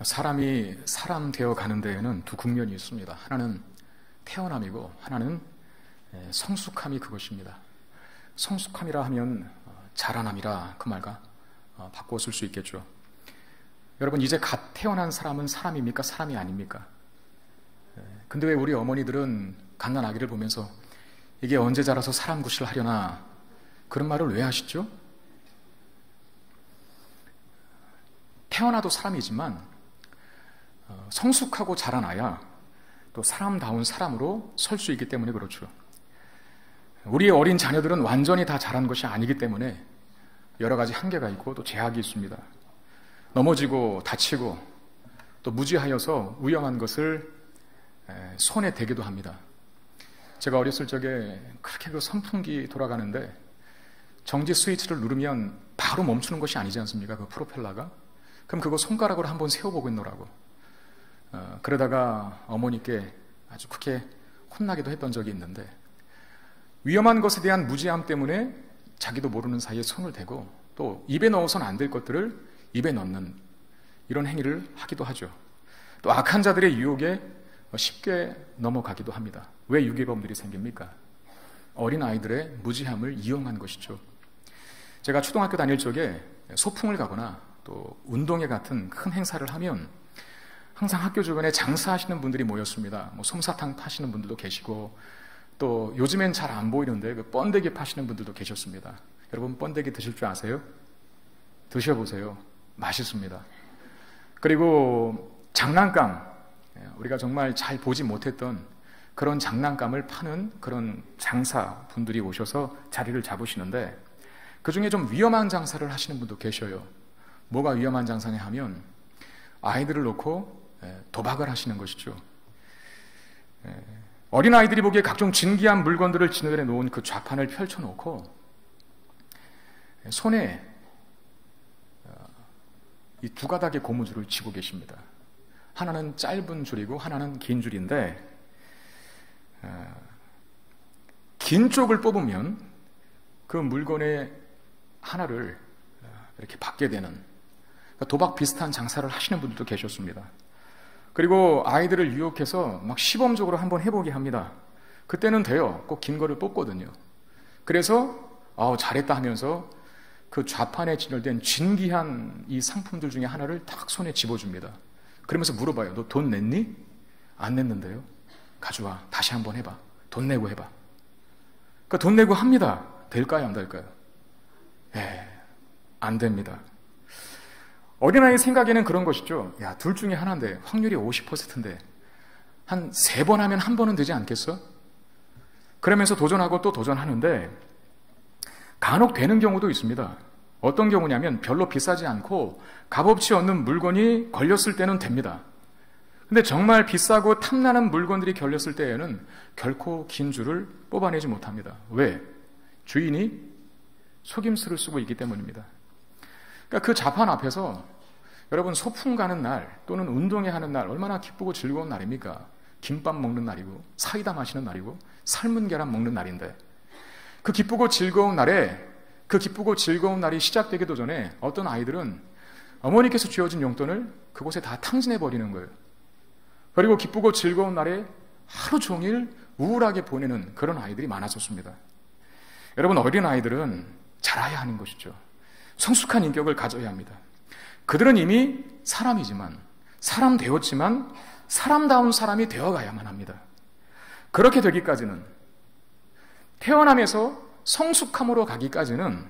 사람이 사람 되어 가는 데에는 두 국면이 있습니다. 하나는 태어남이고 하나는 성숙함이 그것입니다. 성숙함이라 하면 자라남이라 그 말과 바꾸어 쓸 수 있겠죠. 여러분, 이제 갓 태어난 사람은 사람입니까? 사람이 아닙니까? 근데 왜 우리 어머니들은 갓난 아기를 보면서 이게 언제 자라서 사람 구실을 하려나 그런 말을 왜 하시죠? 태어나도 사람이지만 성숙하고 자라나야 또 사람다운 사람으로 설 수 있기 때문에 그렇죠. 우리의 어린 자녀들은 완전히 다 자란 것이 아니기 때문에 여러 가지 한계가 있고 또 제약이 있습니다. 넘어지고 다치고 또 무지하여서 위험한 것을 손에 대기도 합니다. 제가 어렸을 적에 그렇게 그 선풍기 돌아가는데 정지 스위치를 누르면 바로 멈추는 것이 아니지 않습니까? 그 프로펠러가. 그럼 그거 손가락으로 한번 세워보고 있노라고. 그러다가 어머니께 아주 크게 혼나기도 했던 적이 있는데, 위험한 것에 대한 무지함 때문에 자기도 모르는 사이에 손을 대고 또 입에 넣어서는 안 될 것들을 입에 넣는 이런 행위를 하기도 하죠. 또 악한 자들의 유혹에 쉽게 넘어가기도 합니다. 왜 유괴범들이 생깁니까? 어린아이들의 무지함을 이용한 것이죠. 제가 초등학교 다닐 적에 소풍을 가거나 또 운동회 같은 큰 행사를 하면 항상 학교 주변에 장사하시는 분들이 모였습니다. 솜사탕 파시는 분들도 계시고 또 요즘엔 잘 안 보이는데 그 번데기 파시는 분들도 계셨습니다. 여러분, 번데기 드실 줄 아세요? 드셔보세요. 맛있습니다. 그리고 장난감, 우리가 정말 잘 보지 못했던 그런 장난감을 파는 그런 장사분들이 오셔서 자리를 잡으시는데 그 중에 좀 위험한 장사를 하시는 분도 계셔요. 뭐가 위험한 장사냐 하면 아이들을 놓고 도박을 하시는 것이죠. 어린아이들이 보기에 각종 진귀한 물건들을 진열해 놓은 그 좌판을 펼쳐놓고 손에 이 두 가닥의 고무줄을 쥐고 계십니다. 하나는 짧은 줄이고 하나는 긴 줄인데 긴 쪽을 뽑으면 그 물건의 하나를 이렇게 받게 되는 도박 비슷한 장사를 하시는 분들도 계셨습니다. 그리고 아이들을 유혹해서 막 시범적으로 한번 해보게 합니다. 그때는 돼요. 꼭 긴 거를 뽑거든요. 그래서 잘했다 하면서 그 좌판에 진열된 진귀한 이 상품들 중에 하나를 딱 손에 집어줍니다. 그러면서 물어봐요. 너 돈 냈니? 안 냈는데요. 가져와. 다시 한번 해봐. 돈 내고 해봐. 그러니까 돈 내고 합니다. 될까요? 안 될까요? 안 됩니다. 어린아이 생각에는 그런 것이죠. 야, 둘 중에 하나인데 확률이 50%인데 한 3번 하면 한 번은 되지 않겠어? 그러면서 도전하고 또 도전하는데 간혹 되는 경우도 있습니다. 어떤 경우냐면 별로 비싸지 않고 값없이 얻는 물건이 걸렸을 때는 됩니다. 근데 정말 비싸고 탐나는 물건들이 걸렸을 때에는 결코 긴 줄을 뽑아내지 못합니다. 왜? 주인이 속임수를 쓰고 있기 때문입니다. 그러니까 그 좌판 앞에서 여러분, 소풍 가는 날 또는 운동회 하는 날 얼마나 기쁘고 즐거운 날입니까? 김밥 먹는 날이고 사이다 마시는 날이고 삶은 계란 먹는 날인데 그 기쁘고 즐거운 날이 시작되기도 전에 어떤 아이들은 어머니께서 쥐어준 용돈을 그곳에 다 탕진해 버리는 거예요. 그리고 기쁘고 즐거운 날에 하루 종일 우울하게 보내는 그런 아이들이 많았었습니다. 여러분, 어린아이들은 자라야 하는 것이죠. 성숙한 인격을 가져야 합니다. 그들은 이미 사람이지만, 사람 되었지만 사람다운 사람이 되어가야만 합니다. 그렇게 되기까지는, 태어남에서 성숙함으로 가기까지는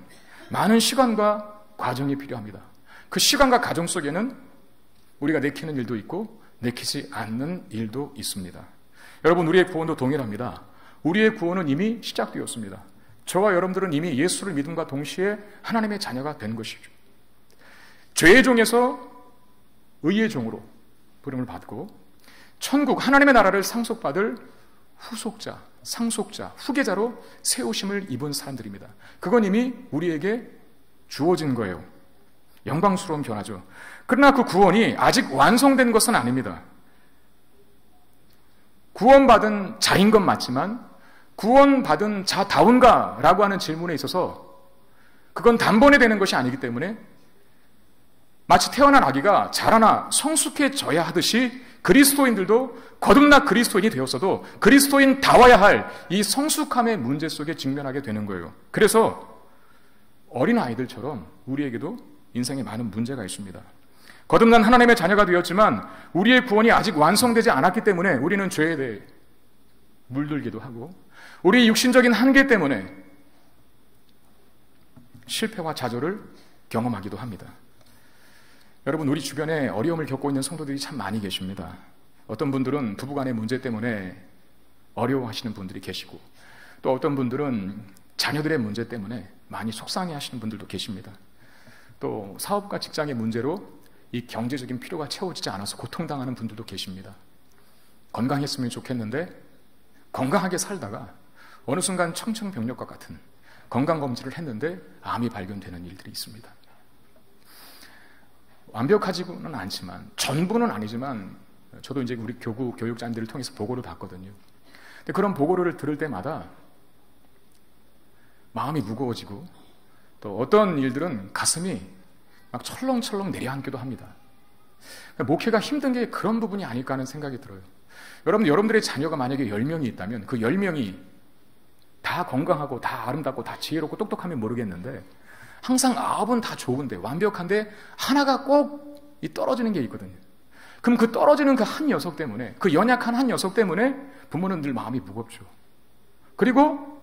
많은 시간과 과정이 필요합니다. 그 시간과 과정 속에는 우리가 내키는 일도 있고 내키지 않는 일도 있습니다. 여러분, 우리의 구원도 동일합니다. 우리의 구원은 이미 시작되었습니다. 저와 여러분들은 이미 예수를 믿음과 동시에 하나님의 자녀가 된 것이죠. 죄의 종에서 의의 종으로 부름을 받고 천국 하나님의 나라를 상속받을 후속자, 상속자, 후계자로 세우심을 입은 사람들입니다. 그건 이미 우리에게 주어진 거예요. 영광스러운 변화죠. 그러나 그 구원이 아직 완성된 것은 아닙니다. 구원받은 자인 건 맞지만 구원받은 자다운가? 라고 하는 질문에 있어서 그건 단번에 되는 것이 아니기 때문에 마치 태어난 아기가 자라나 성숙해져야 하듯이 그리스도인들도 거듭나 그리스도인이 되었어도 그리스도인 다워야 할 이 성숙함의 문제 속에 직면하게 되는 거예요. 그래서 어린아이들처럼 우리에게도 인생에 많은 문제가 있습니다. 거듭난 하나님의 자녀가 되었지만 우리의 구원이 아직 완성되지 않았기 때문에 우리는 죄에 대해 물들기도 하고 우리의 육신적인 한계 때문에 실패와 좌절을 경험하기도 합니다. 여러분, 우리 주변에 어려움을 겪고 있는 성도들이 참 많이 계십니다. 어떤 분들은 부부간의 문제 때문에 어려워하시는 분들이 계시고 또 어떤 분들은 자녀들의 문제 때문에 많이 속상해하시는 분들도 계십니다. 또 사업과 직장의 문제로 이 경제적인 필요가 채워지지 않아서 고통당하는 분들도 계십니다. 건강했으면 좋겠는데 건강하게 살다가 어느 순간 청천벽력과 같은 건강검진을 했는데 암이 발견되는 일들이 있습니다. 완벽하지는 않지만, 전부는 아니지만 저도 이제 우리 교구 교육자님들을 통해서 보고를 받거든요. 근데 그런 보고를 들을 때마다 마음이 무거워지고 또 어떤 일들은 가슴이 막 철렁철렁 내려앉기도 합니다. 목회가 힘든 게 그런 부분이 아닐까 하는 생각이 들어요. 여러분들의 자녀가 만약에 10명이 있다면 그 10명이 다 건강하고 다 아름답고 다 지혜롭고 똑똑하면 모르겠는데 항상 9은 다 좋은데 완벽한데 하나가 꼭 이 떨어지는 게 있거든요. 그럼 그 떨어지는 그 한 녀석 때문에, 그 연약한 한 녀석 때문에 부모는 늘 마음이 무겁죠. 그리고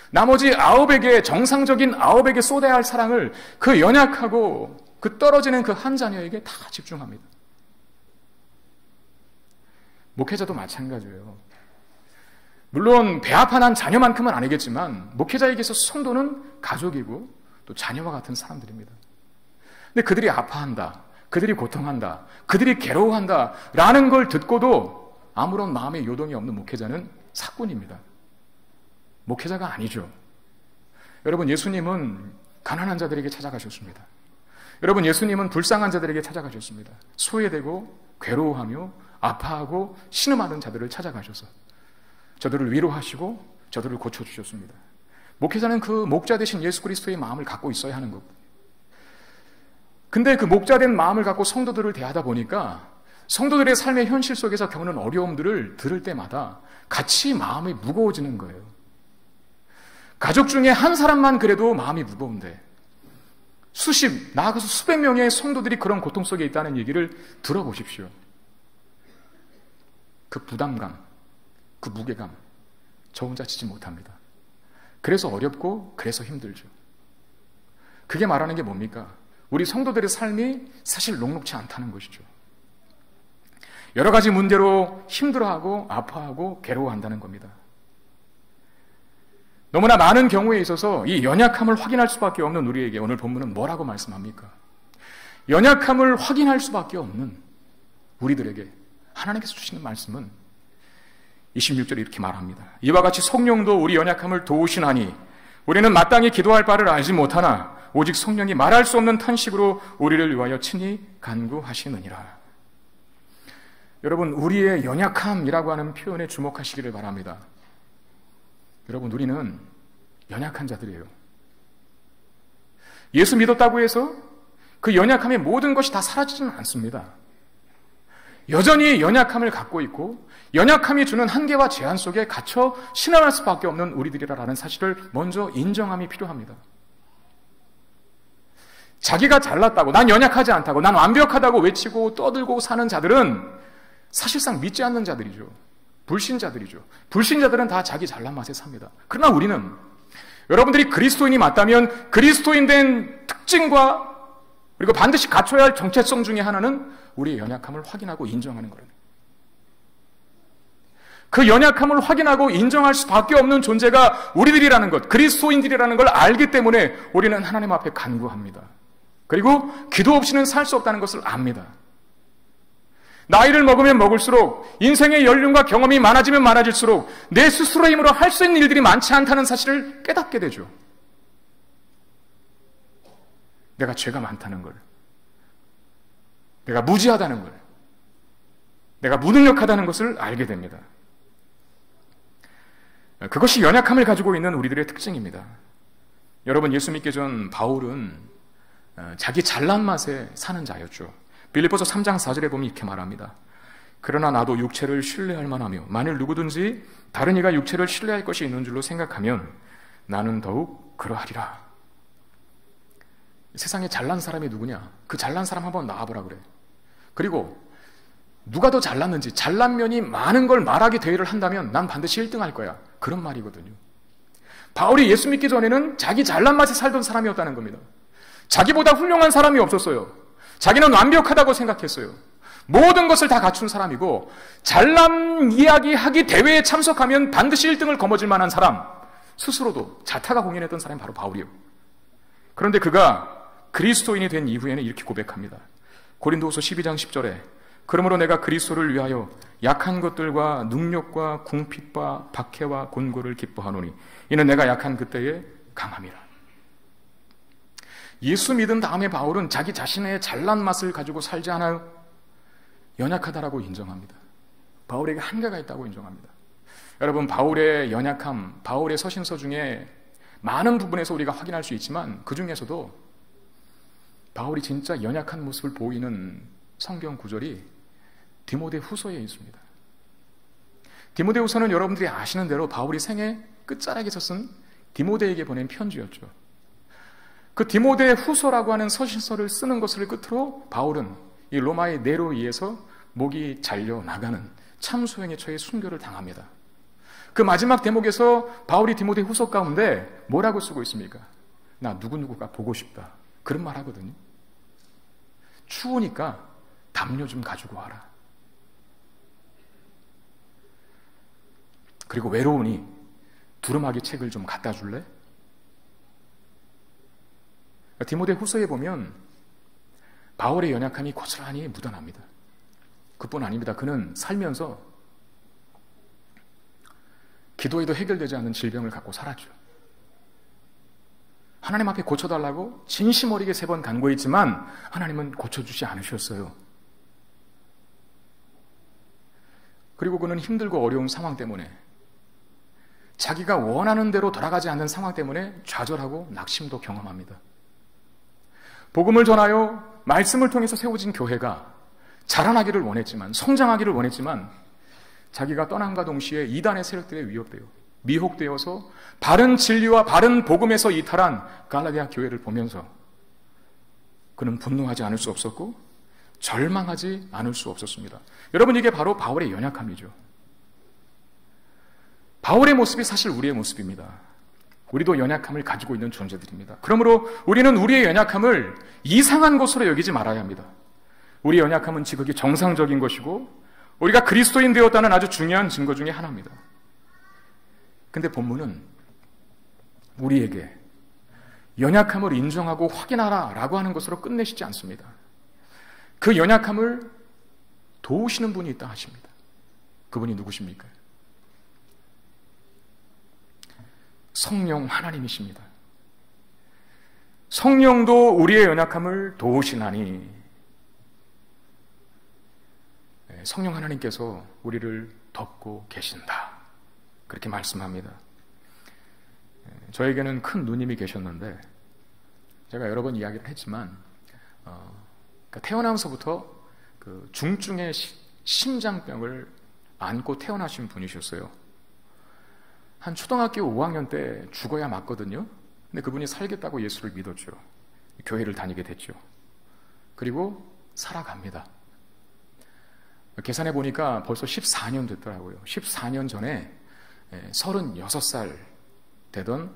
나머지 9에게, 정상적인 9에게 쏟아야 할 사랑을 그 연약하고 그 떨어지는 그 한 자녀에게 다 집중합니다. 목회자도 마찬가지예요. 물론 배아파난 자녀만큼은 아니겠지만 목회자에게서 성도는 가족이고 또 자녀와 같은 사람들입니다. 근데 그들이 아파한다, 그들이 고통한다, 그들이 괴로워한다 라는 걸 듣고도 아무런 마음의 요동이 없는 목회자는 사꾼입니다. 목회자가 아니죠. 여러분, 예수님은 가난한 자들에게 찾아가셨습니다. 여러분, 예수님은 불쌍한 자들에게 찾아가셨습니다. 소외되고 괴로워하며 아파하고 신음하는 자들을 찾아가셔서 저들을 위로하시고 저들을 고쳐주셨습니다. 목회자는 그 목자 되신 예수 그리스도의 마음을 갖고 있어야 하는 거고, 근데 그 목자된 마음을 갖고 성도들을 대하다 보니까 성도들의 삶의 현실 속에서 겪는 어려움들을 들을 때마다 같이 마음이 무거워지는 거예요. 가족 중에 한 사람만 그래도 마음이 무거운데 수십, 나아가서 수백 명의 성도들이 그런 고통 속에 있다는 얘기를 들어보십시오. 그 부담감, 그 무게감 저 혼자 지지 못합니다. 그래서 어렵고 그래서 힘들죠. 그게 말하는 게 뭡니까? 우리 성도들의 삶이 사실 녹록지 않다는 것이죠. 여러 가지 문제로 힘들어하고 아파하고 괴로워한다는 겁니다. 너무나 많은 경우에 있어서 이 연약함을 확인할 수밖에 없는 우리에게 오늘 본문은 뭐라고 말씀합니까? 연약함을 확인할 수밖에 없는 우리들에게 하나님께서 주시는 말씀은 26절에 이렇게 말합니다. 이와 같이 성령도 우리 연약함을 도우시나니 우리는 마땅히 기도할 바를 알지 못하나 오직 성령이 말할 수 없는 탄식으로 우리를 위하여 친히 간구하시느니라. 여러분, 우리의 연약함이라고 하는 표현에 주목하시기를 바랍니다. 여러분, 우리는 연약한 자들이에요. 예수 믿었다고 해서 그 연약함의 모든 것이 다 사라지지는 않습니다. 여전히 연약함을 갖고 있고 연약함이 주는 한계와 제한 속에 갇혀 신앙할 수밖에 없는 우리들이라는 사실을 먼저 인정함이 필요합니다. 자기가 잘났다고, 난 연약하지 않다고, 난 완벽하다고 외치고 떠들고 사는 자들은 사실상 믿지 않는 자들이죠. 불신자들이죠. 불신자들은 다 자기 잘난 맛에 삽니다. 그러나 우리는, 여러분들이 그리스도인이 맞다면 그리스도인 된 특징과 그리고 반드시 갖춰야 할 정체성 중에 하나는 우리의 연약함을 확인하고 인정하는 거예요. 그 연약함을 확인하고 인정할 수밖에 없는 존재가 우리들이라는 것, 그리스도인들이라는 걸 알기 때문에 우리는 하나님 앞에 간구합니다. 그리고 기도 없이는 살 수 없다는 것을 압니다. 나이를 먹으면 먹을수록, 인생의 연륜과 경험이 많아지면 많아질수록 내 스스로의 힘으로 할 수 있는 일들이 많지 않다는 사실을 깨닫게 되죠. 내가 죄가 많다는 걸, 내가 무지하다는 걸, 내가 무능력하다는 것을 알게 됩니다. 그것이 연약함을 가지고 있는 우리들의 특징입니다. 여러분, 예수 믿기 전 바울은 자기 잘난 맛에 사는 자였죠. 빌립보서 3장 4절에 보면 이렇게 말합니다. 그러나 나도 육체를 신뢰할 만하며 만일 누구든지 다른 이가 육체를 신뢰할 것이 있는 줄로 생각하면 나는 더욱 그러하리라. 세상에 잘난 사람이 누구냐? 그 잘난 사람 한번 나와보라 그래. 그리고 누가 더 잘났는지 잘난 면이 많은 걸 말하기 대회를 한다면 난 반드시 1등 할 거야. 그런 말이거든요. 바울이 예수 믿기 전에는 자기 잘난 맛에 살던 사람이었다는 겁니다. 자기보다 훌륭한 사람이 없었어요. 자기는 완벽하다고 생각했어요. 모든 것을 다 갖춘 사람이고 잘난 이야기 하기 대회에 참석하면 반드시 1등을 거머쥘 만한 사람, 스스로도 자타가 공연했던 사람이 바로 바울이에요. 그런데 그가 그리스도인이 된 이후에는 이렇게 고백합니다. 고린도후서 12장 10절에 그러므로 내가 그리스도를 위하여 약한 것들과 능력과 궁핍과 박해와 곤고를 기뻐하노니 이는 내가 약한 그때에 강함이라. 예수 믿은 다음에 바울은 자기 자신의 잘난 맛을 가지고 살지 않아요. 연약하다라고 인정합니다. 바울에게 한계가 있다고 인정합니다. 여러분, 바울의 연약함, 바울의 서신서 중에 많은 부분에서 우리가 확인할 수 있지만 그 중에서도 바울이 진짜 연약한 모습을 보이는 성경 구절이 디모데후서에 있습니다. 디모데후서는 여러분들이 아시는 대로 바울이 생애 끝자락에서 쓴 디모데에게 보낸 편지였죠. 그 디모데후서라고 하는 서신서를 쓰는 것을 끝으로 바울은 이 로마의 네로 의해서 목이 잘려 나가는 참수형에 처해 순교를 당합니다. 그 마지막 대목에서 바울이 디모데후서 가운데 뭐라고 쓰고 있습니까? 나 누구누구가 보고 싶다. 그런 말 하거든요. 추우니까 담요 좀 가지고 와라. 그리고 외로우니 두루마기 책을 좀 갖다 줄래? 디모데후서에 보면 바울의 연약함이 고스란히 묻어납니다. 그뿐 아닙니다. 그는 살면서 기도해도 해결되지 않는 질병을 갖고 살았죠. 하나님 앞에 고쳐달라고 진심 어리게 3번 간구했지만 하나님은 고쳐주지 않으셨어요. 그리고 그는 힘들고 어려운 상황 때문에 자기가 원하는 대로 돌아가지 않는 상황 때문에 좌절하고 낙심도 경험합니다. 복음을 전하여 말씀을 통해서 세워진 교회가 자라나기를 원했지만, 성장하기를 원했지만 자기가 떠남과 동시에 이단의 세력들에 위협되어 미혹되어서 바른 진리와 바른 복음에서 이탈한 갈라디아 교회를 보면서 그는 분노하지 않을 수 없었고 절망하지 않을 수 없었습니다. 여러분, 이게 바로 바울의 연약함이죠. 바울의 모습이 사실 우리의 모습입니다. 우리도 연약함을 가지고 있는 존재들입니다. 그러므로 우리는 우리의 연약함을 이상한 것으로 여기지 말아야 합니다. 우리의 연약함은 지극히 정상적인 것이고 우리가 그리스도인 되었다는 아주 중요한 증거 중에 하나입니다. 근데 본문은 우리에게 연약함을 인정하고 확인하라 라고 하는 것으로 끝내시지 않습니다. 그 연약함을 도우시는 분이 있다 하십니다. 그분이 누구십니까? 성령 하나님이십니다. 성령도 우리의 연약함을 도우시나니 성령 하나님께서 우리를 덮고 계신다. 그렇게 말씀합니다. 저에게는 큰 누님이 계셨는데 제가 여러 번 이야기를 했지만 태어나면서부터 그 중증의 심장병을 안고 태어나신 분이셨어요. 한 초등학교 5학년 때 죽어야 맞거든요. 근데 그분이 살겠다고 예수를 믿었죠. 교회를 다니게 됐죠. 그리고 살아갑니다. 계산해 보니까 벌써 14년 됐더라고요. 14년 전에 36살 되던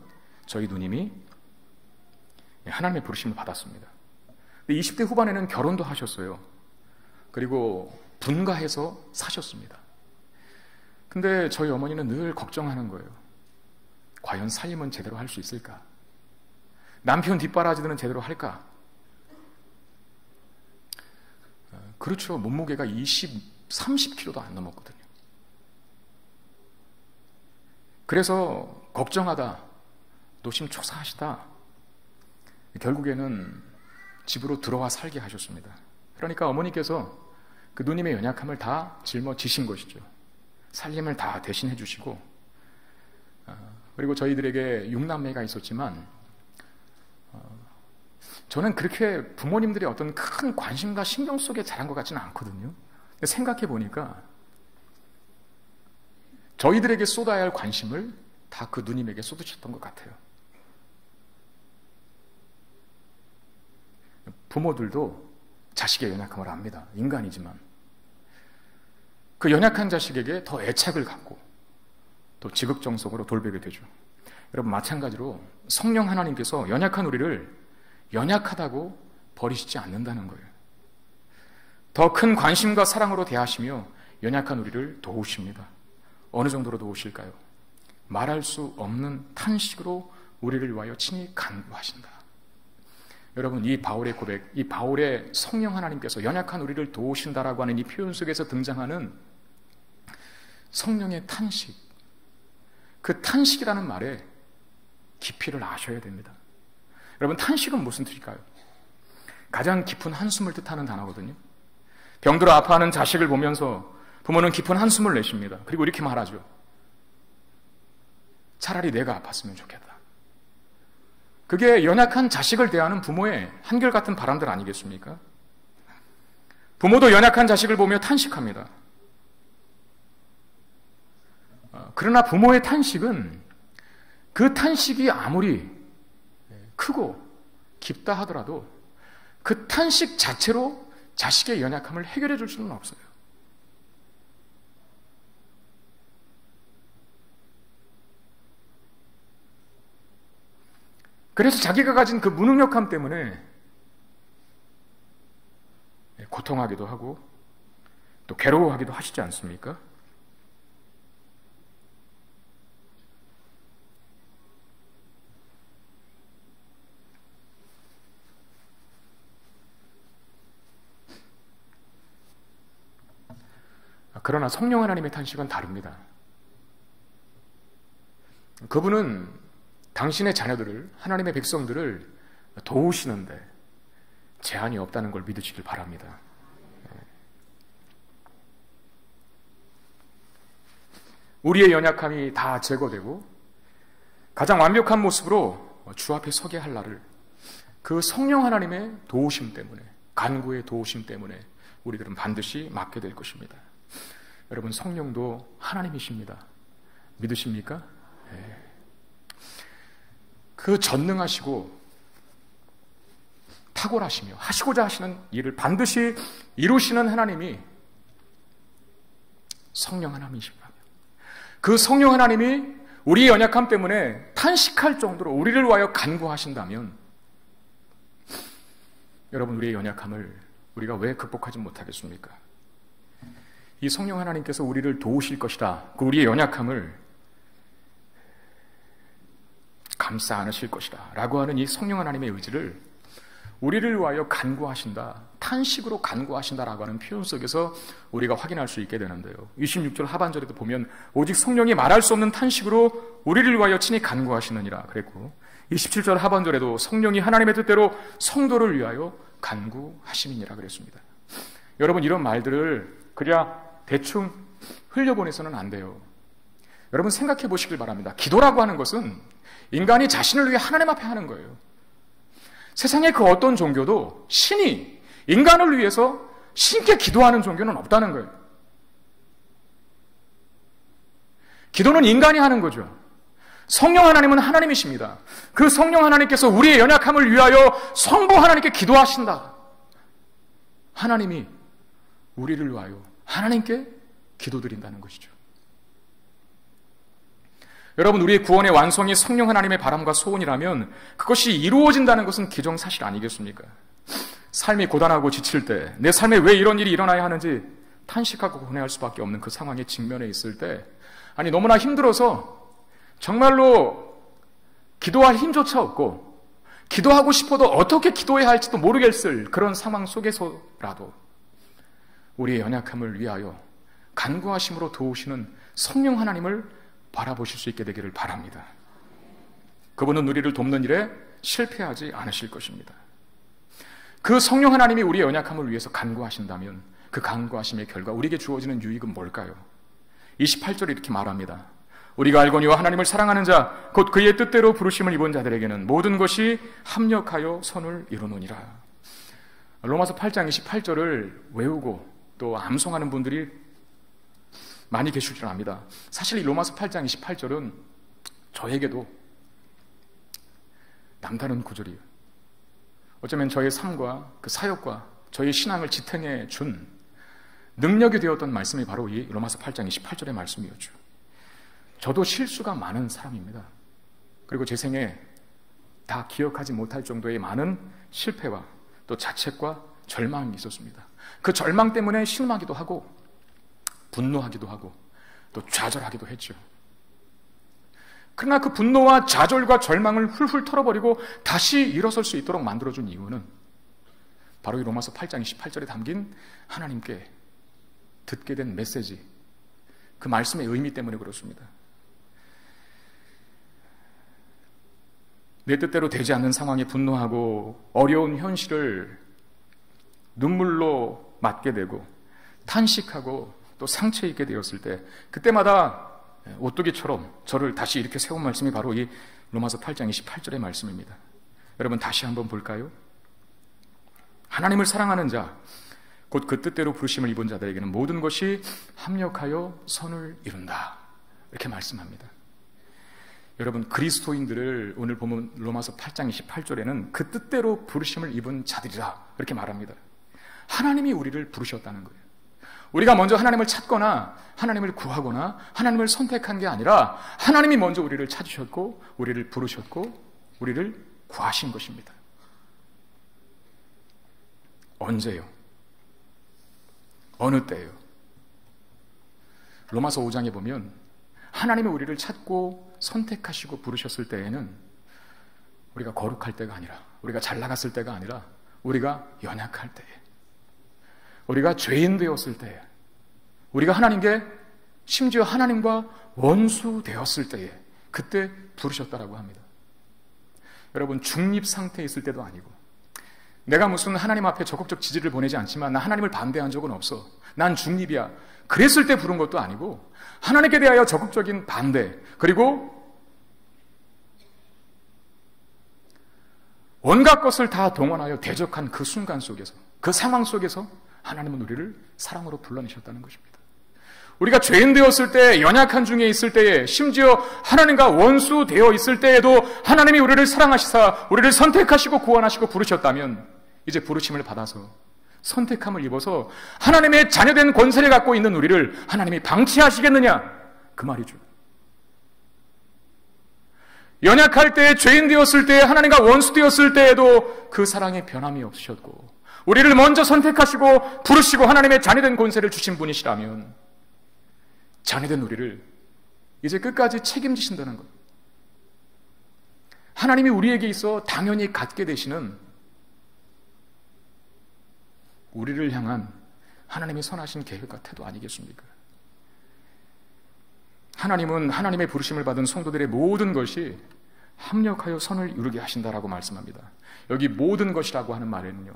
저희 누님이 하나님의 부르심을 받았습니다. 20대 후반에는 결혼도 하셨어요. 그리고 분가해서 사셨습니다. 근데 저희 어머니는 늘 걱정하는 거예요. 과연 살림은 제대로 할 수 있을까? 남편 뒷바라지들은 제대로 할까? 그렇죠. 몸무게가 30kg도 안 넘었거든요. 그래서 걱정하다, 노심초사하시다 결국에는 집으로 들어와 살게 하셨습니다. 그러니까 어머니께서 그 누님의 연약함을 다 짊어지신 것이죠. 살림을 다 대신해 주시고, 그리고 저희들에게 6남매가 있었지만 저는 그렇게 부모님들의 어떤 큰 관심과 신경 속에 자란 것 같지는 않거든요. 근데 생각해 보니까 저희들에게 쏟아야 할 관심을 다 그 누님에게 쏟으셨던 것 같아요. 부모들도 자식의 연약함을 압니다. 인간이지만. 그 연약한 자식에게 더 애착을 갖고 또 지극정성으로 돌보게 되죠. 여러분, 마찬가지로 성령 하나님께서 연약한 우리를 연약하다고 버리시지 않는다는 거예요. 더 큰 관심과 사랑으로 대하시며 연약한 우리를 도우십니다. 어느 정도로 도우실까요? 말할 수 없는 탄식으로 우리를 위하여 친히 간구하신다. 여러분, 이 바울의 고백, 이 바울의 성령 하나님께서 연약한 우리를 도우신다라고 하는 이 표현 속에서 등장하는 성령의 탄식, 그 탄식이라는 말에 깊이를 아셔야 됩니다. 여러분, 탄식은 무슨 뜻일까요? 가장 깊은 한숨을 뜻하는 단어거든요. 병들어 아파하는 자식을 보면서 부모는 깊은 한숨을 내쉽니다. 그리고 이렇게 말하죠. 차라리 내가 아팠으면 좋겠다. 그게 연약한 자식을 대하는 부모의 한결같은 바람들 아니겠습니까? 부모도 연약한 자식을 보며 탄식합니다. 그러나 부모의 탄식은 그 탄식이 아무리 크고 깊다 하더라도 그 탄식 자체로 자식의 연약함을 해결해 줄 수는 없어요. 그래서 자기가 가진 그 무능력함 때문에 고통하기도 하고 또 괴로워하기도 하시지 않습니까? 그러나 성령 하나님의 탄식은 다릅니다. 그분은 당신의 자녀들을, 하나님의 백성들을 도우시는데 제한이 없다는 걸 믿으시길 바랍니다. 우리의 연약함이 다 제거되고 가장 완벽한 모습으로 주 앞에 서게 할 날을 그 성령 하나님의 도우심 때문에, 간구의 도우심 때문에 우리들은 반드시 맞게 될 것입니다. 여러분, 성령도 하나님이십니다. 믿으십니까? 네. 그 전능하시고 탁월하시며 하시고자 하시는 일을 반드시 이루시는 하나님이 성령 하나님이십니다. 그 성령 하나님이 우리의 연약함 때문에 탄식할 정도로 우리를 위하여 간구하신다면 여러분, 우리의 연약함을 우리가 왜 극복하지 못하겠습니까? 이 성령 하나님께서 우리를 도우실 것이다. 그 우리의 연약함을 감싸 안으실 것이다 라고 하는 이 성령 하나님의 의지를 우리를 위하여 간구하신다, 탄식으로 간구하신다라고 하는 표현 속에서 우리가 확인할 수 있게 되는데요. 26절 하반절에도 보면 오직 성령이 말할 수 없는 탄식으로 우리를 위하여 친히 간구하시느니라 그랬고, 27절 하반절에도 성령이 하나님의 뜻대로 성도를 위하여 간구하심이니라 그랬습니다. 여러분, 이런 말들을 그냥 대충 흘려보내서는 안 돼요. 여러분, 생각해 보시길 바랍니다. 기도라고 하는 것은 인간이 자신을 위해 하나님 앞에 하는 거예요. 세상의 그 어떤 종교도 신이 인간을 위해서 신께 기도하는 종교는 없다는 거예요. 기도는 인간이 하는 거죠. 성령 하나님은 하나님이십니다. 그 성령 하나님께서 우리의 연약함을 위하여 성부 하나님께 기도하신다. 하나님이 우리를 위하여 하나님께 기도드린다는 것이죠. 여러분, 우리의 구원의 완성이 성령 하나님의 바람과 소원이라면 그것이 이루어진다는 것은 기정사실 아니겠습니까? 삶이 고단하고 지칠 때, 내 삶에 왜 이런 일이 일어나야 하는지 탄식하고 고뇌할 수밖에 없는 그 상황에 직면해 있을 때, 아니 너무나 힘들어서 정말로 기도할 힘조차 없고 기도하고 싶어도 어떻게 기도해야 할지도 모르겠을 그런 상황 속에서라도 우리의 연약함을 위하여 간구하심으로 도우시는 성령 하나님을 바라보실 수 있게 되기를 바랍니다. 그분은 우리를 돕는 일에 실패하지 않으실 것입니다. 그 성령 하나님이 우리의 연약함을 위해서 간구하신다면 그 간구하심의 결과 우리에게 주어지는 유익은 뭘까요? 28절에 이렇게 말합니다. 우리가 알거니와 하나님을 사랑하는 자 곧 그의 뜻대로 부르심을 입은 자들에게는 모든 것이 합력하여 선을 이루느니라. 로마서 8장 28절을 외우고 또 암송하는 분들이 많이 계실 줄 압니다. 사실 이 로마서 8장 28절은 저에게도 남다른 구절이에요. 어쩌면 저의 삶과 그 사역과 저의 신앙을 지탱해 준 능력이 되었던 말씀이 바로 이 로마서 8장 28절의 말씀이었죠. 저도 실수가 많은 사람입니다. 그리고 제 생에 다 기억하지 못할 정도의 많은 실패와 또 자책과 절망이 있었습니다. 그 절망 때문에 실망하기도 하고 분노하기도 하고 또 좌절하기도 했죠. 그러나 그 분노와 좌절과 절망을 훌훌 털어버리고 다시 일어설 수 있도록 만들어준 이유는 바로 이 로마서 8장 28절에 담긴 하나님께 듣게 된 메시지, 그 말씀의 의미 때문에 그렇습니다. 내 뜻대로 되지 않는 상황에 분노하고 어려운 현실을 눈물로 맞게 되고 탄식하고 또 상처 입게 되었을 때 그때마다 오뚜기처럼 저를 다시 이렇게 세운 말씀이 바로 이 로마서 8장 28절의 말씀입니다. 여러분 다시 한번 볼까요? 하나님을 사랑하는 자 곧 그 뜻대로 부르심을 입은 자들에게는 모든 것이 합력하여 선을 이룬다, 이렇게 말씀합니다. 여러분 그리스도인들을 오늘 보면 로마서 8장 28절에는 그 뜻대로 부르심을 입은 자들이라 이렇게 말합니다. 하나님이 우리를 부르셨다는 거예요. 우리가 먼저 하나님을 찾거나 하나님을 구하거나 하나님을 선택한 게 아니라 하나님이 먼저 우리를 찾으셨고 우리를 부르셨고 우리를 구하신 것입니다. 언제요? 어느 때요? 로마서 5장에 보면 하나님이 우리를 찾고 선택하시고 부르셨을 때에는 우리가 거룩할 때가 아니라 우리가 잘 나갔을 때가 아니라 우리가 연약할 때에, 우리가 죄인 되었을 때에, 우리가 하나님께 심지어 하나님과 원수 되었을 때에 그때 부르셨다라고 합니다. 여러분 중립 상태에 있을 때도 아니고 내가 무슨 하나님 앞에 적극적 지지를 보내지 않지만 나 하나님을 반대한 적은 없어, 난 중립이야, 그랬을 때 부른 것도 아니고 하나님께 대하여 적극적인 반대 그리고 온갖 것을 다 동원하여 대적한 그 순간 속에서 그 상황 속에서 하나님은 우리를 사랑으로 불러내셨다는 것입니다. 우리가 죄인 되었을 때, 연약한 중에 있을 때에, 심지어 하나님과 원수 되어 있을 때에도 하나님이 우리를 사랑하시사 우리를 선택하시고 구원하시고 부르셨다면 이제 부르심을 받아서 선택함을 입어서 하나님의 자녀된 권세를 갖고 있는 우리를 하나님이 방치하시겠느냐, 그 말이죠. 연약할 때, 죄인 되었을 때, 하나님과 원수 되었을 때에도 그 사랑에 변함이 없으셨고 우리를 먼저 선택하시고 부르시고 하나님의 자녀된 권세를 주신 분이시라면 자녀된 우리를 이제 끝까지 책임지신다는 것, 하나님이 우리에게 있어 당연히 갖게 되시는 우리를 향한 하나님의 선하신 계획과 태도 아니겠습니까? 하나님은 하나님의 부르심을 받은 성도들의 모든 것이 합력하여 선을 이루게 하신다라고 말씀합니다. 여기 모든 것이라고 하는 말에는요,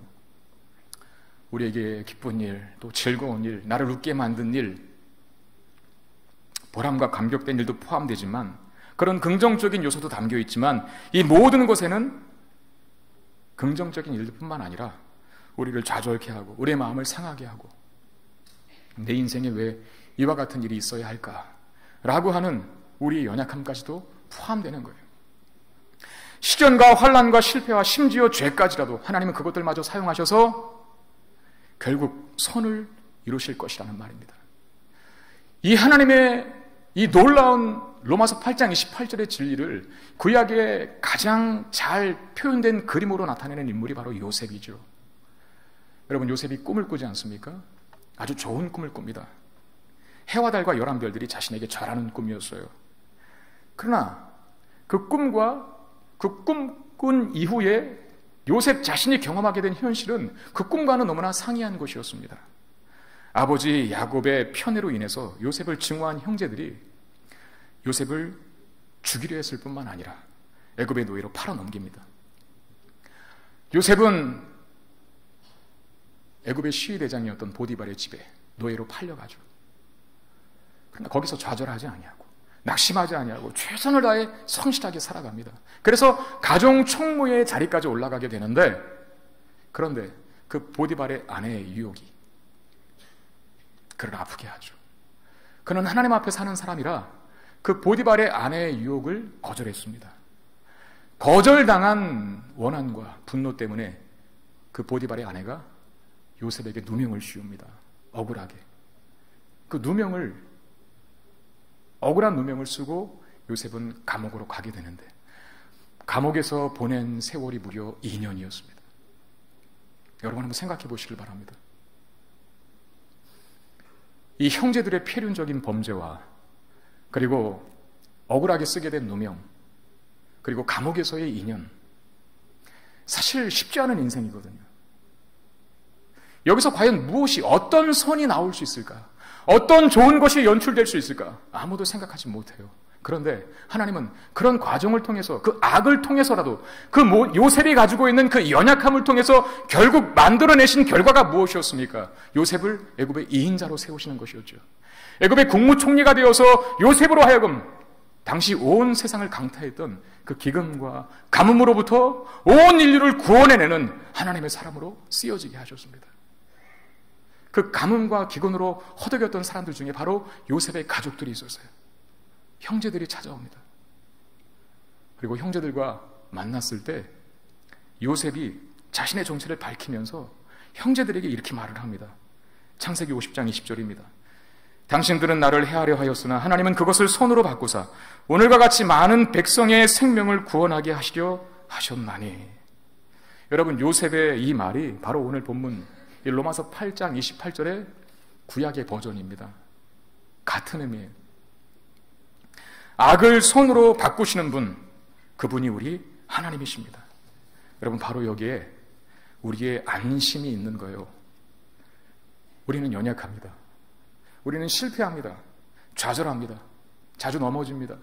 우리에게 기쁜 일, 또 즐거운 일, 나를 웃게 만든 일, 보람과 감격된 일도 포함되지만 그런 긍정적인 요소도 담겨 있지만 이 모든 것에는 긍정적인 일뿐만 아니라 우리를 좌절케 하고 우리의 마음을 상하게 하고 내 인생에 왜 이와 같은 일이 있어야 할까라고 하는 우리의 연약함까지도 포함되는 거예요. 시련과 환난과 실패와 심지어 죄까지라도 하나님은 그것들마저 사용하셔서 결국 선을 이루실 것이라는 말입니다. 이 하나님의 이 놀라운 로마서 8장 28절의 진리를 구약에 가장 잘 표현된 그림으로 나타내는 인물이 바로 요셉이죠. 여러분 요셉이 꿈을 꾸지 않습니까? 아주 좋은 꿈을 꿉니다. 해와 달과 열한 별들이 자신에게 절하는 꿈이었어요. 그러나 그 꿈과 그 꿈꾼 이후에 요셉 자신이 경험하게 된 현실은 그 꿈과는 너무나 상이한 것이었습니다. 아버지 야곱의 편애로 인해서 요셉을 증오한 형제들이 요셉을 죽이려 했을 뿐만 아니라 애굽의 노예로 팔아넘깁니다. 요셉은 애굽의 시위대장이었던 보디발의 집에 노예로 팔려가죠. 그러나 거기서 좌절하지 아니하고 낙심하지 아니하고 최선을 다해 성실하게 살아갑니다. 그래서 가정 총무의 자리까지 올라가게 되는데, 그런데 그 보디발의 아내의 유혹이 그를 아프게 하죠. 그는 하나님 앞에 사는 사람이라 그 보디발의 아내의 유혹을 거절했습니다. 거절당한 원한과 분노 때문에 그 보디발의 아내가 요셉에게 누명을 씌웁니다. 억울하게. 그 억울한 누명을 쓰고 요셉은 감옥으로 가게 되는데, 감옥에서 보낸 세월이 무려 2년이었습니다. 여러분 한번 생각해 보시길 바랍니다. 이 형제들의 필연적인 범죄와 그리고 억울하게 쓰게 된 누명, 그리고 감옥에서의 2년, 사실 쉽지 않은 인생이거든요. 여기서 과연 무엇이, 어떤 선이 나올 수 있을까? 어떤 좋은 것이 연출될 수 있을까? 아무도 생각하지 못해요. 그런데 하나님은 그런 과정을 통해서, 그 악을 통해서라도, 요셉이 가지고 있는 그 연약함을 통해서 결국 만들어내신 결과가 무엇이었습니까? 요셉을 애굽의 2인자로 세우시는 것이었죠. 애굽의 국무총리가 되어서 요셉으로 하여금 당시 온 세상을 강타했던 그 기근과 가뭄으로부터 온 인류를 구원해내는 하나님의 사람으로 쓰여지게 하셨습니다. 그 가뭄과 기근으로 허덕였던 사람들 중에 바로 요셉의 가족들이 있었어요. 형제들이 찾아옵니다. 그리고 형제들과 만났을 때 요셉이 자신의 정체를 밝히면서 형제들에게 이렇게 말을 합니다. 창세기 50장 20절입니다. 당신들은 나를 해하려 하였으나 하나님은 그것을 선으로 바꾸사 오늘과 같이 많은 백성의 생명을 구원하게 하시려 하셨나니. 여러분, 요셉의 이 말이 바로 오늘 본문 로마서 8장 28절의 구약의 버전입니다. 같은 의미예요. 악을 선으로 바꾸시는 분, 그분이 우리 하나님이십니다. 여러분, 바로 여기에 우리의 안심이 있는 거예요. 우리는 연약합니다. 우리는 실패합니다. 좌절합니다. 자주 넘어집니다.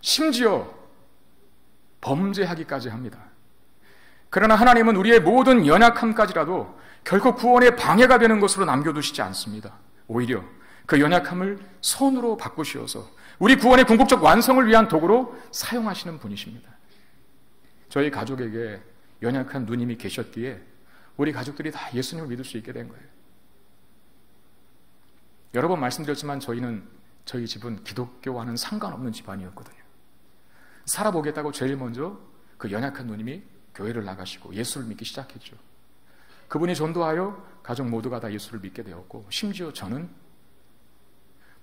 심지어 범죄하기까지 합니다. 그러나 하나님은 우리의 모든 연약함까지라도 결코 구원의 방해가 되는 것으로 남겨두시지 않습니다. 오히려 그 연약함을 선으로 바꾸시어서 우리 구원의 궁극적 완성을 위한 도구로 사용하시는 분이십니다. 저희 가족에게 연약한 누님이 계셨기에 우리 가족들이 다 예수님을 믿을 수 있게 된 거예요. 여러 번 말씀드렸지만 저희 집은 기독교와는 상관없는 집안이었거든요. 살아보겠다고 제일 먼저 그 연약한 누님이 교회를 나가시고 예수를 믿기 시작했죠. 그분이 전도하여 가족 모두가 다 예수를 믿게 되었고, 심지어 저는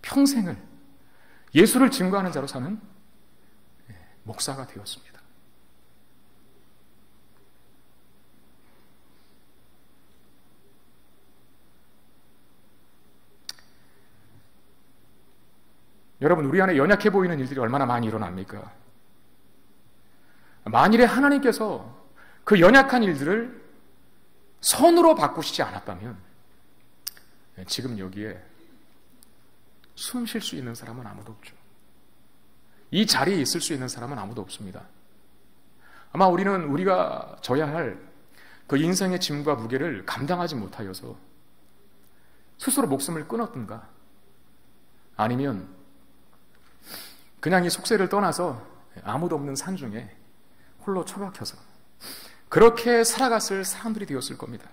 평생을 예수를 증거하는 자로 사는 목사가 되었습니다. 여러분, 우리 안에 연약해 보이는 일들이 얼마나 많이 일어납니까? 만일에 하나님께서 그 연약한 일들을 선으로 바꾸시지 않았다면 지금 여기에 숨 쉴 수 있는 사람은 아무도 없죠. 이 자리에 있을 수 있는 사람은 아무도 없습니다. 아마 우리가 져야 할 그 인생의 짐과 무게를 감당하지 못하여서 스스로 목숨을 끊었던가, 아니면 그냥 이 속세를 떠나서 아무도 없는 산중에 홀로 처박혀서 그렇게 살아갔을 사람들이 되었을 겁니다.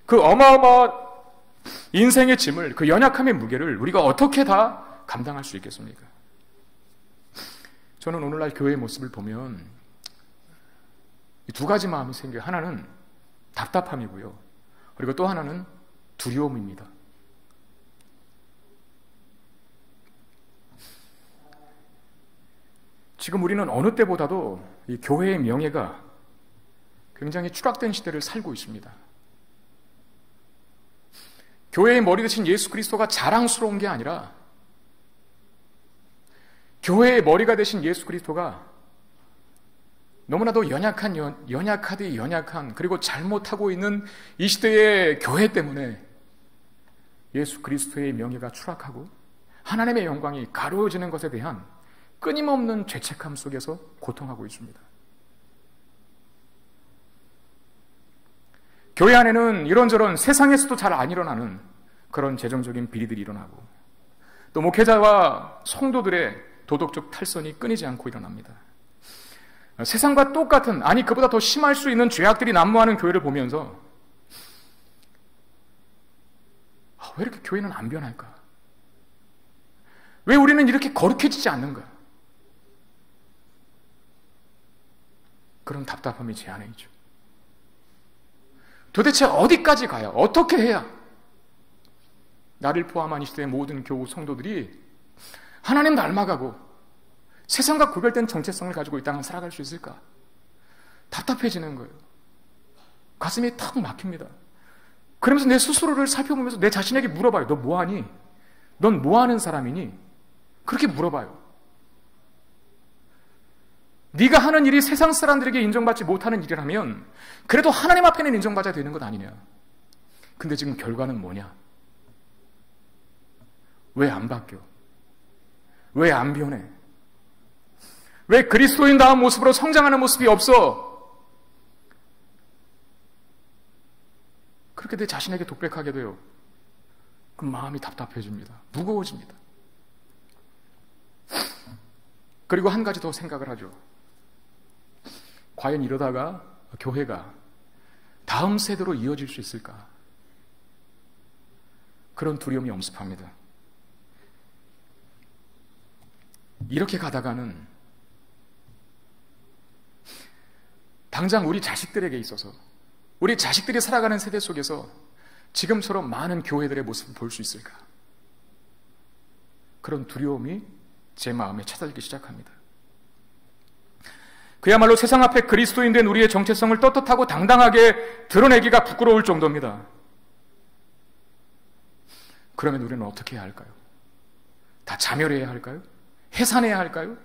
그 어마어마한 인생의 짐을, 그 연약함의 무게를 우리가 어떻게 다 감당할 수 있겠습니까? 저는 오늘날 교회의 모습을 보면 두 가지 마음이 생겨요. 하나는 답답함이고요. 그리고 또 하나는 두려움입니다. 지금 우리는 어느 때보다도 이 교회의 명예가 굉장히 추락된 시대를 살고 있습니다. 교회의 머리 대신 예수 그리스도가 자랑스러운 게 아니라 교회의 머리가 되신 예수 그리스도가 너무나도 연약하디 연약한, 그리고 잘못하고 있는 이 시대의 교회 때문에 예수 그리스도의 명예가 추락하고 하나님의 영광이 가려워지는 것에 대한 끊임없는 죄책감 속에서 고통하고 있습니다. 교회 안에는 이런저런 세상에서도 잘 안 일어나는 그런 재정적인 비리들이 일어나고, 또 목회자와 성도들의 도덕적 탈선이 끊이지 않고 일어납니다. 세상과 똑같은, 아니 그보다 더 심할 수 있는 죄악들이 난무하는 교회를 보면서 왜 이렇게 교회는 안 변할까? 왜 우리는 이렇게 거룩해지지 않는가? 그런 답답함이 제 안에 있죠. 도대체 어디까지 가야, 어떻게 해야 나를 포함한 이 시대의 모든 교우 성도들이 하나님 닮아가고 세상과 구별된 정체성을 가지고 이 땅을 살아갈 수 있을까? 답답해지는 거예요. 가슴이 탁 막힙니다. 그러면서 내 스스로를 살펴보면서 내 자신에게 물어봐요. 너 뭐하니? 넌 뭐하는 사람이니? 그렇게 물어봐요. 네가 하는 일이 세상 사람들에게 인정받지 못하는 일이라면 그래도 하나님 앞에는 인정받아야 되는 것 아니냐? 근데 지금 결과는 뭐냐? 왜 안 바뀌어? 왜 안 변해? 왜 그리스도인다운 모습으로 성장하는 모습이 없어? 그렇게 내 자신에게 독백하게 돼요. 그럼 마음이 답답해집니다. 무거워집니다. 그리고 한 가지 더 생각을 하죠. 과연 이러다가 교회가 다음 세대로 이어질 수 있을까? 그런 두려움이 엄습합니다. 이렇게 가다가는 당장 우리 자식들에게 있어서 우리 자식들이 살아가는 세대 속에서 지금처럼 많은 교회들의 모습을 볼 수 있을까? 그런 두려움이 제 마음에 찾아들기 시작합니다. 그야말로 세상 앞에 그리스도인 된 우리의 정체성을 떳떳하고 당당하게 드러내기가 부끄러울 정도입니다. 그러면 우리는 어떻게 해야 할까요? 다 자멸해야 할까요? 해산해야 할까요?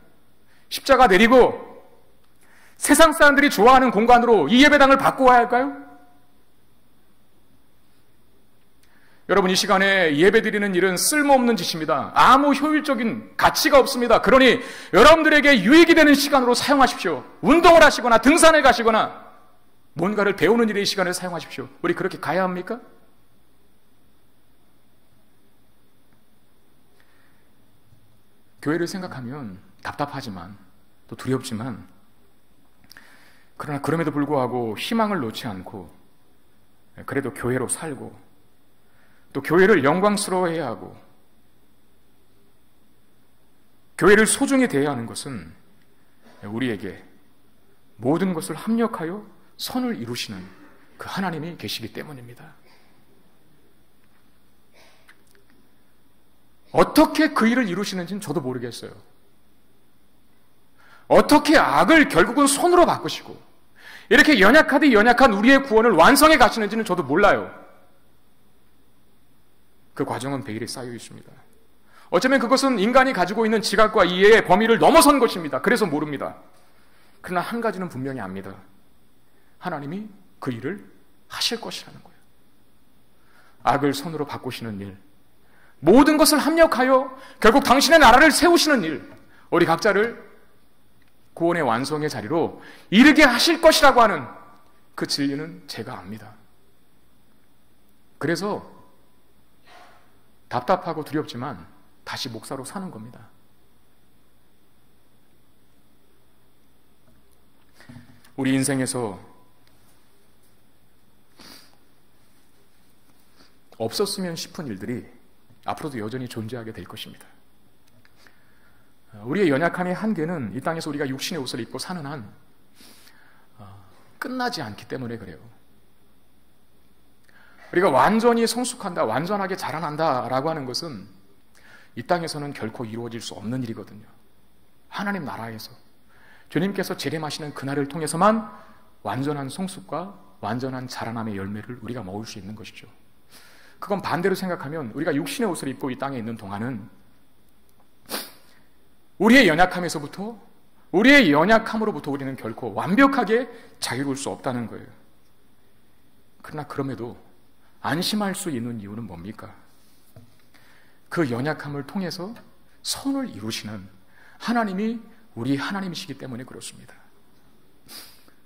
십자가 내리고 세상 사람들이 좋아하는 공간으로 이 예배당을 바꿔야 할까요? 여러분, 이 시간에 예배드리는 일은 쓸모없는 짓입니다. 아무 효율적인 가치가 없습니다. 그러니 여러분들에게 유익이 되는 시간으로 사용하십시오. 운동을 하시거나 등산을 가시거나 뭔가를 배우는 일에 이 시간을 사용하십시오. 우리 그렇게 가야 합니까? 교회를 생각하면 답답하지만 또 두렵지만 그러나 그럼에도 불구하고 희망을 놓지 않고 그래도 교회로 살고 또 교회를 영광스러워해야 하고 교회를 소중히 대해야 하는 것은 우리에게 모든 것을 합력하여 선을 이루시는 그 하나님이 계시기 때문입니다. 어떻게 그 일을 이루시는지는 저도 모르겠어요. 어떻게 악을 결국은 선으로 바꾸시고 이렇게 연약하디 연약한 우리의 구원을 완성해 가시는지는 저도 몰라요. 그 과정은 베일에 쌓여 있습니다. 어쩌면 그것은 인간이 가지고 있는 지각과 이해의 범위를 넘어선 것입니다. 그래서 모릅니다. 그러나 한 가지는 분명히 압니다. 하나님이 그 일을 하실 것이라는 거예요. 악을 선으로 바꾸시는 일, 모든 것을 합력하여 결국 당신의 나라를 세우시는 일, 우리 각자를 구원의 완성의 자리로 이르게 하실 것이라고 하는 그 진리는 제가 압니다. 그래서 답답하고 두렵지만 다시 목사로 사는 겁니다. 우리 인생에서 없었으면 싶은 일들이 앞으로도 여전히 존재하게 될 것입니다. 우리의 연약함의 한계는 이 땅에서 우리가 육신의 옷을 입고 사는 한 끝나지 않기 때문에 그래요. 우리가 완전히 성숙한다, 완전하게 자라난다라고 하는 것은 이 땅에서는 결코 이루어질 수 없는 일이거든요. 하나님 나라에서 주님께서 재림하시는 그날을 통해서만 완전한 성숙과 완전한 자라남의 열매를 우리가 먹을 수 있는 것이죠. 그건 반대로 생각하면 우리가 육신의 옷을 입고 이 땅에 있는 동안은 우리의 연약함에서부터, 우리의 연약함으로부터 우리는 결코 완벽하게 자유로울 수 없다는 거예요. 그러나 그럼에도 안심할 수 있는 이유는 뭡니까? 그 연약함을 통해서 선을 이루시는 하나님이 우리 하나님이시기 때문에 그렇습니다.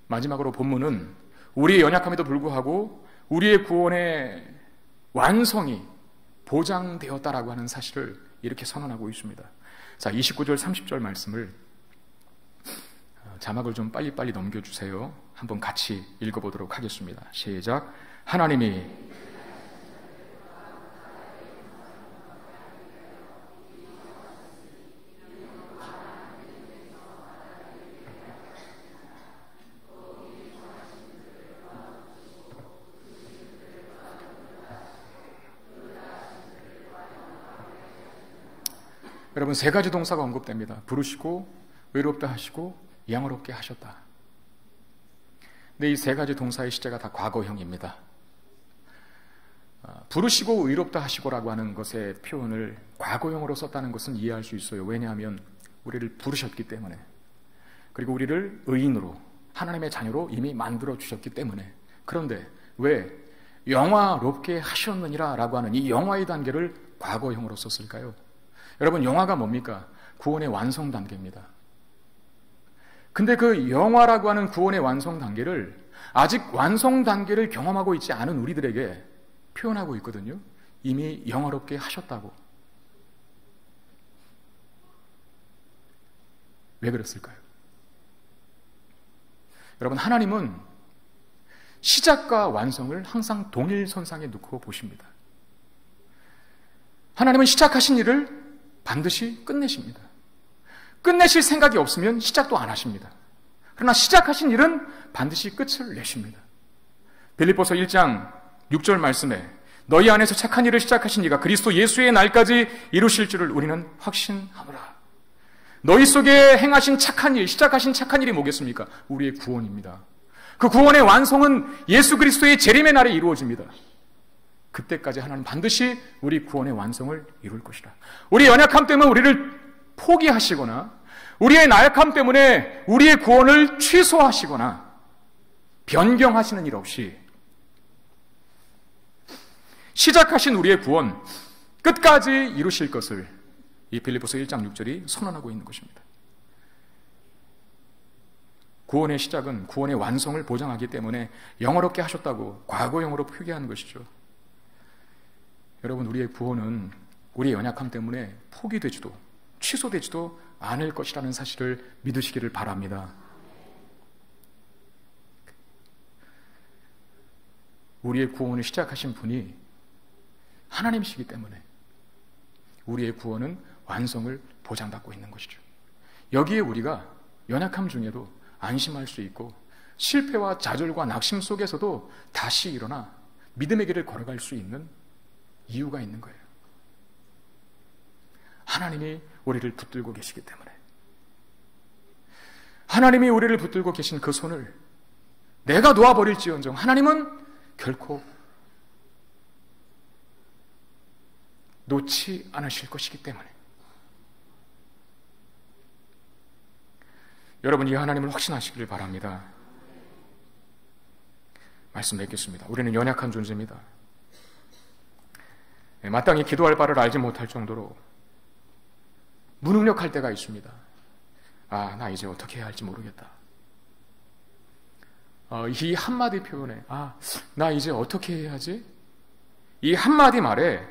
마지막으로 본문은 우리의 연약함에도 불구하고 우리의 구원의 완성이 보장되었다라고 하는 사실을 이렇게 선언하고 있습니다. 자, 29절 30절 말씀을 자막을 좀 빨리빨리 넘겨주세요. 한번 같이 읽어보도록 하겠습니다. 시작. 하나님이 여러분, 세 가지 동사가 언급됩니다. 부르시고, 의롭다 하시고, 영화롭게 하셨다. 근데 이 세 가지 동사의 시제가 다 과거형입니다. 부르시고 의롭다 하시고라고 하는 것의 표현을 과거형으로 썼다는 것은 이해할 수 있어요. 왜냐하면 우리를 부르셨기 때문에, 그리고 우리를 의인으로, 하나님의 자녀로 이미 만들어 주셨기 때문에. 그런데 왜 영화롭게 하셨느니라 라고 하는 이 영화의 단계를 과거형으로 썼을까요? 여러분, 영화가 뭡니까? 구원의 완성 단계입니다. 근데 그 영화라고 하는 구원의 완성 단계를 아직 완성 단계를 경험하고 있지 않은 우리들에게 표현하고 있거든요. 이미 영화롭게 하셨다고. 왜 그랬을까요? 여러분, 하나님은 시작과 완성을 항상 동일선상에 놓고 보십니다. 하나님은 시작하신 일을 반드시 끝내십니다. 끝내실 생각이 없으면 시작도 안 하십니다. 그러나 시작하신 일은 반드시 끝을 내십니다. 빌립보서 1장 6절 말씀에 너희 안에서 착한 일을 시작하신 이가 그리스도 예수의 날까지 이루실 줄을 우리는 확신하노라. 너희 속에 행하신 착한 일, 시작하신 착한 일이 뭐겠습니까? 우리의 구원입니다. 그 구원의 완성은 예수 그리스도의 재림의 날에 이루어집니다. 그때까지 하나님은 반드시 우리 구원의 완성을 이룰 것이다. 우리 연약함 때문에 우리를 포기하시거나 우리의 나약함 때문에 우리의 구원을 취소하시거나 변경하시는 일 없이 시작하신 우리의 구원 끝까지 이루실 것을 이 빌립보서 1장 6절이 선언하고 있는 것입니다. 구원의 시작은 구원의 완성을 보장하기 때문에 영어롭게 하셨다고 과거형으로 표기하는 것이죠. 여러분, 우리의 구원은 우리의 연약함 때문에 포기되지도 취소되지도 않을 것이라는 사실을 믿으시기를 바랍니다. 우리의 구원을 시작하신 분이 하나님이시기 때문에 우리의 구원은 완성을 보장받고 있는 것이죠. 여기에 우리가 연약함 중에도 안심할 수 있고 실패와 좌절과 낙심 속에서도 다시 일어나 믿음의 길을 걸어갈 수 있는 이유가 있는 거예요. 하나님이 우리를 붙들고 계시기 때문에. 하나님이 우리를 붙들고 계신 그 손을 내가 놓아버릴지언정 하나님은 결코 놓지 않으실 것이기 때문에. 여러분, 이 하나님을 확신하시기를 바랍니다. 말씀 맺겠습니다. 우리는 연약한 존재입니다. 마땅히 기도할 바를 알지 못할 정도로 무능력할 때가 있습니다. 아, 나 이제 어떻게 해야 할지 모르겠다. 이 한마디 표현에 나 이제 어떻게 해야 하지? 이 한마디 말에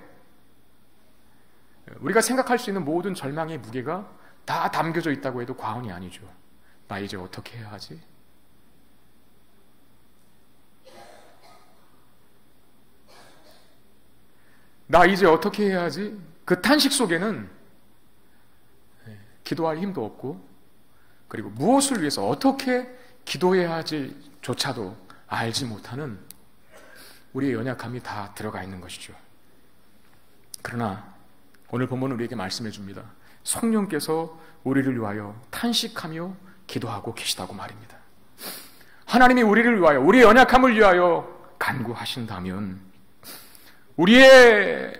우리가 생각할 수 있는 모든 절망의 무게가 다 담겨져 있다고 해도 과언이 아니죠. 나 이제 어떻게 해야 하지? 나 이제 어떻게 해야 하지? 그 탄식 속에는 기도할 힘도 없고, 그리고 무엇을 위해서 어떻게 기도해야 할지조차도 알지 못하는 우리의 연약함이 다 들어가 있는 것이죠. 그러나 오늘 본문은 우리에게 말씀해 줍니다. 성령께서 우리를 위하여 탄식하며 기도하고 계시다고 말입니다. 하나님이 우리를 위하여, 우리의 연약함을 위하여 간구하신다면 우리의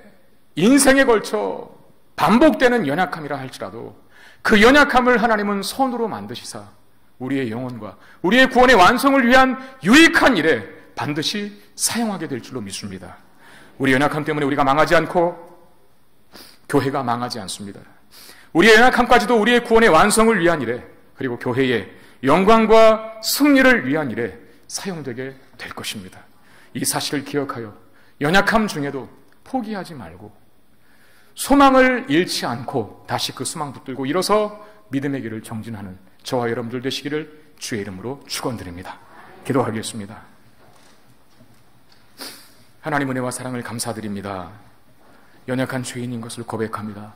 인생에 걸쳐 반복되는 연약함이라 할지라도 그 연약함을 하나님은 선으로 만드시사 우리의 영혼과 우리의 구원의 완성을 위한 유익한 일에 반드시 사용하게 될 줄로 믿습니다. 우리 연약함 때문에 우리가 망하지 않고 교회가 망하지 않습니다. 우리의 연약함까지도 우리의 구원의 완성을 위한 일에, 그리고 교회의 영광과 승리를 위한 일에 사용되게 될 것입니다. 이 사실을 기억하여 연약함 중에도 포기하지 말고 소망을 잃지 않고 다시 그 소망 붙들고 일어서 믿음의 길을 정진하는 저와 여러분들 되시기를 주의 이름으로 축원드립니다. 기도하겠습니다. 하나님 은혜와 사랑을 감사드립니다. 연약한 죄인인 것을 고백합니다.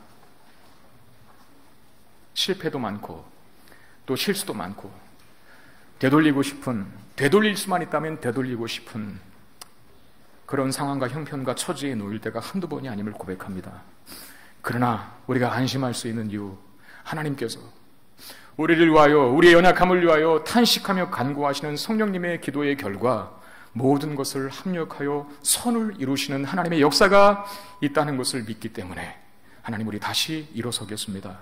실패도 많고 또 실수도 많고 되돌릴 수만 있다면 되돌리고 싶은 그런 상황과 형편과 처지에 놓일 때가 한두 번이 아님을 고백합니다. 그러나 우리가 안심할 수 있는 이유, 하나님께서 우리를 위하여, 우리의 연약함을 위하여 탄식하며 간구하시는 성령님의 기도의 결과 모든 것을 합력하여 선을 이루시는 하나님의 역사가 있다는 것을 믿기 때문에 하나님, 우리 다시 일어서겠습니다.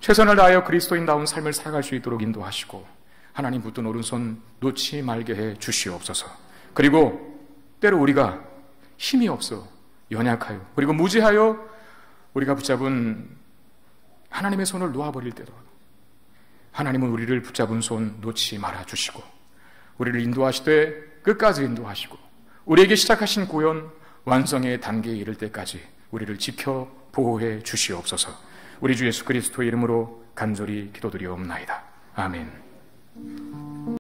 최선을 다하여 그리스도인다운 삶을 살아갈 수 있도록 인도하시고 하나님 붙든 오른손 놓지 말게 해 주시옵소서. 그리고 때로 우리가 힘이 없어 연약하여 그리고 무지하여 우리가 붙잡은 하나님의 손을 놓아버릴 때도 하나님은 우리를 붙잡은 손 놓지 말아 주시고 우리를 인도하시되 끝까지 인도하시고 우리에게 시작하신 구원 완성의 단계에 이를 때까지 우리를 지켜 보호해 주시옵소서. 우리 주 예수 그리스도의 이름으로 간절히 기도드리옵나이다. 아멘.